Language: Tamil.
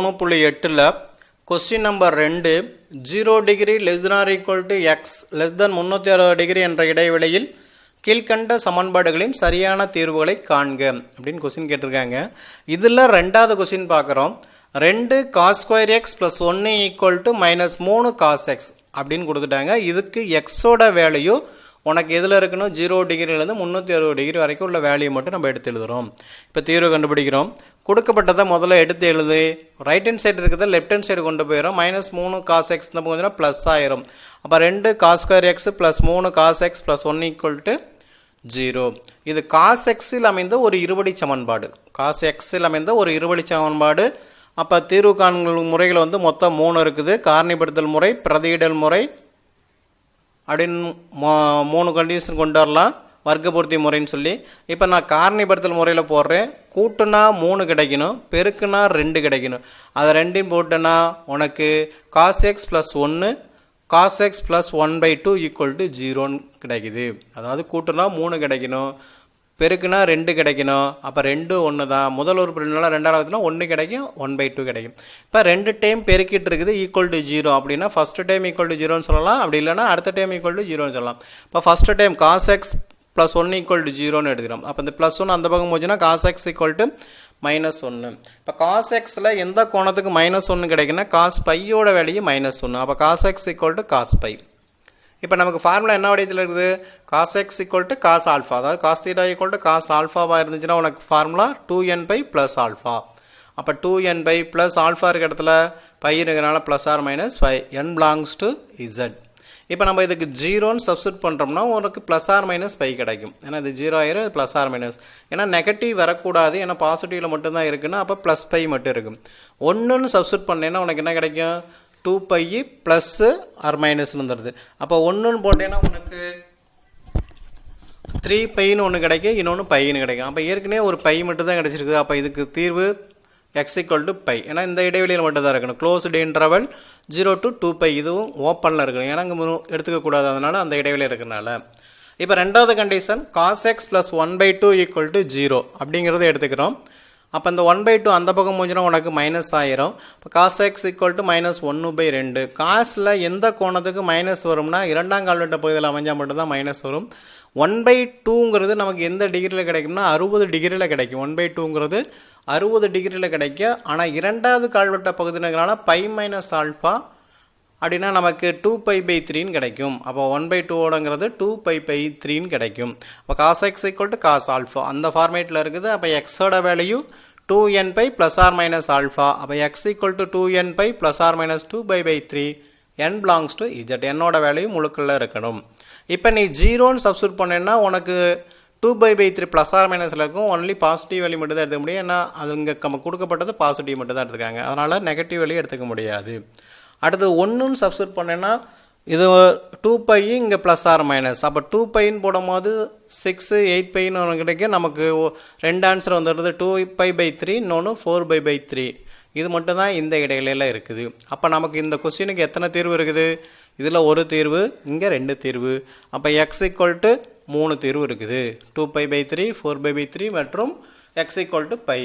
3.8ல் question number 2 0 degree less than or equal to x less than 360 degree என்ற இடைவெளியில் கீழ்கண்ட சமன்பாடுகளின் சரியான தீர்வுகளை காண்க அப்படின்னு கொஸ்டின் கேட்டிருக்காங்க. இதில் ரெண்டாவது கொஸ்டின் பார்க்குறோம். 2 cos square x plus 1 equal to minus 3 cos x அப்படின்னு கொடுத்துட்டாங்க. இதுக்கு எக்ஸோட வேல்யூ உனக்கு எதில் இருக்கணும், 0 டிகிரிலேருந்து 360 டிகிரி வரைக்கும் உள்ள வேல்யூ மட்டும் நம்ம எடுத்து எழுதுகிறோம். இப்போ தீர்வு கண்டுபிடிக்கிறோம். கொடுக்கப்பட்டதை முதல்ல எடுத்து எழுது. ரைட் ஹேண்ட் சைடு இருக்கிறத லெஃப்ட் ஹேண்ட் சைடு கொண்டு போயிடும். -3 cos x போச்சுன்னா ப்ளஸ் ஆயிரும். அப்போ 2 cos square x plus 3 cos x plus 1 equal to 0. இது cos x-இல் அமைந்த ஒரு இருபடி சமன்பாடு. cos x-இல் அமைந்த ஒரு இருபடி சமன்பாடு. அப்போ தீர்வு காணும் முறைகள் வந்து மொத்தம் 3 இருக்குது. காரணிப்படுத்தல் முறை, பிரதியிடல் முறை அப்படின்னு 3 கண்டிஷன் கொண்டு வரலாம். வர்க்கபூர்த்தி முறைன்னு சொல்லி இப்போ நான் காரணிப்படுத்தல் முறையில் போடுறேன். கூட்டுனா 3 கிடைக்கணும், பெருக்குனா 2 கிடைக்கணும். அதை ரெண்டையும் போட்டுனா உனக்கு cos x plus 1 cos x plus 1/2 equal to 0ன்னு கிடைக்குது. அதாவது கூட்டுனா 3 கிடைக்கணும், பெருக்குனா 2 கிடைக்கணும். அப்போ 2 1 தான். முதல் உறுப்பு 2 ரெண்டாவது 1 கிடைக்கும், 1/2 கிடைக்கும். இப்போ 2 டைம் பெருக்கிட்டு இருக்குது ஈக்குவல் டு 0 அப்படின்னா ஃபஸ்ட்டு டைம் ஈக்குவல் டு 0ன்னு சொல்லலாம். அப்படி இல்லைனா அடுத்த டைம் ஈக்குவல் டு 0ன்னு சொல்லலாம். இப்போ first time cos x plus 1 equal to 0ன்னு எடுத்துக்கிறோம். அப்போ இந்த ப்ளஸ் 1 அந்த பக்கம் போச்சுன்னா cos x ஈக்குவல் டு -1. இப்போ cos x-ல் எந்த கோணத்துக்கு -1 கிடைக்குன்னா cos பையோட வேல்யூ -1. அப்போ cos x equal to cos பை. இப்போ நமக்கு ஃபார்முலா என்ன வடிவத்தில் இருக்குது, cos x equal to cos alpha. அதாவது cos θ ஈக்குவல் டு cos ஆல்ஃபாவாக இருந்துச்சுன்னா உனக்கு formula 2n pi plus alpha. அப்போ 2n பை ப்ளஸ் ஆல்ஃபா இருக்க இடத்துல பை இருக்கிறனால plus or minus 5, n belongs to z. இப்போ நம்ம இதுக்கு 0ன்னு சப்ஸ்டிட் பண்ணுறோம்னா உனக்கு ப்ளஸ் ஆர் மைனஸ் பை கிடைக்கும். ஏன்னா இது 0 ஆயிரும், இது ப்ளஸ் ஆர் மைனஸ். ஏன்னா நெகட்டிவ் வரக்கூடாது, ஏன்னா பாசிட்டிவில் மட்டும்தான் இருக்குன்னா அப்போ ப்ளஸ் பை மட்டும் இருக்கும். 1ன்னு சப்ஸ்டிட் பண்ணேன்னா உனக்கு என்ன கிடைக்கும், 2 பை ப்ளஸ் ஆர் மைனஸ்னு வந்துடுது. அப்போ 1ன்னு போட்டேன்னா உனக்கு 3 பைன்னு ஒன்று கிடைக்கும், இன்னொன்று பைன்னு கிடைக்கும். அப்போ ஏற்கனவே ஒரு பை மட்டும் தான் கிடைச்சிருக்குது. அப்போ இதுக்கு தீர்வு x ஈக்குவல் டு பை. ஏன்னா இந்த இடைவெளியில் மட்டும் தான் இருக்கணும். க்ளோஸ்டு இன்டர்வல் 0 to 2 பை, இதுவும் ஓப்பனில் இருக்கணும். ஏன்னா இங்கே எடுத்துக்கக்கூடாது, அதனால் அந்த இடைவெளி இருக்கிறனால. இப்போ ரெண்டாவது condition cos x plus 1/2 equal to 0 அப்படிங்கிறத எடுத்துக்கிறோம். அப்போ இந்த 1/2 அந்த பக்கம் போச்சுன்னா உனக்கு மைனஸ் ஆயிரும். இப்போ cos x ஈக்குவல் டு -1/2. காசில் எந்த கோணத்துக்கு மைனஸ் வரும்னா இரண்டாம் கால்வெட்ட பகுதியில் அமைஞ்சால் மட்டும்தான் மைனஸ் வரும். 1/2ங்கிறது நமக்கு எந்த டிகிரியில் கிடைக்கும்னா 60 டிகிரியில் கிடைக்கும். 1/2ங்கிறது 60 டிகிரியில் கிடைக்கும். ஆனால் இரண்டாவது கால்வெட்ட பகுதிங்கிறனால பை மைனஸ் ஆல்ஃபா அப்படின்னா நமக்கு 2π/3ன்னு கிடைக்கும். அப்போ 1/2ங்கிறது 2π/3ன்னு கிடைக்கும். அப்போ cos x equal to cos alpha அந்த ஃபார்மேட்டில் இருக்குது. அப்போ எக்ஸோட value 2n pi plus or minus alpha. அப்போ x equal to 2n pi plus or minus 2π/3, n belongs to z. என்னோட வேல்யூ முழுக்கல்ல இருக்கணும். இப்போ நீ 0ன்னு சப்ஸ்டிட் பண்ணேன்னா உனக்கு 2π/3 ப்ளஸ் ஆர் மைனஸில் இருக்கும். ஒன்லி பாசிட்டிவ் வேல்யூ மட்டும் தான் எடுத்துக்க முடியும். ஏன்னா அது இங்கே நம்ம கொடுக்கப்பட்டது பாசிட்டிவ் மட்டும் தான் எடுத்துக்காங்க, அதனால் நெகட்டிவ் வேல்யூ எடுத்துக்க முடியாது. அடுத்து 1ன்னு சப்ஸ்டிட் பண்ணேன்னா இது 2π இங்கே ப்ளஸ் ஆர் மைனஸ். அப்போ 2πன்னு போடும்போது 6 8πன்னு ஒன்று கிடைக்கும். நமக்கு ரெண்டு ஆன்சர் வந்துடுறது 2π/3, இன்னொன்று 4π/3. இது மட்டும் தான் இந்த இடையில இருக்குது. அப்போ நமக்கு இந்த கொஸ்டினுக்கு எத்தனை தீர்வு இருக்குது, இதில் ஒரு தீர்வு, இங்கே 2 தீர்வு. அப்போ x ஈக்குவல் டு 3 தீர்வு இருக்குது. 2π/3, 4π/3 மற்றும் x ஈக்குவல் டு பை.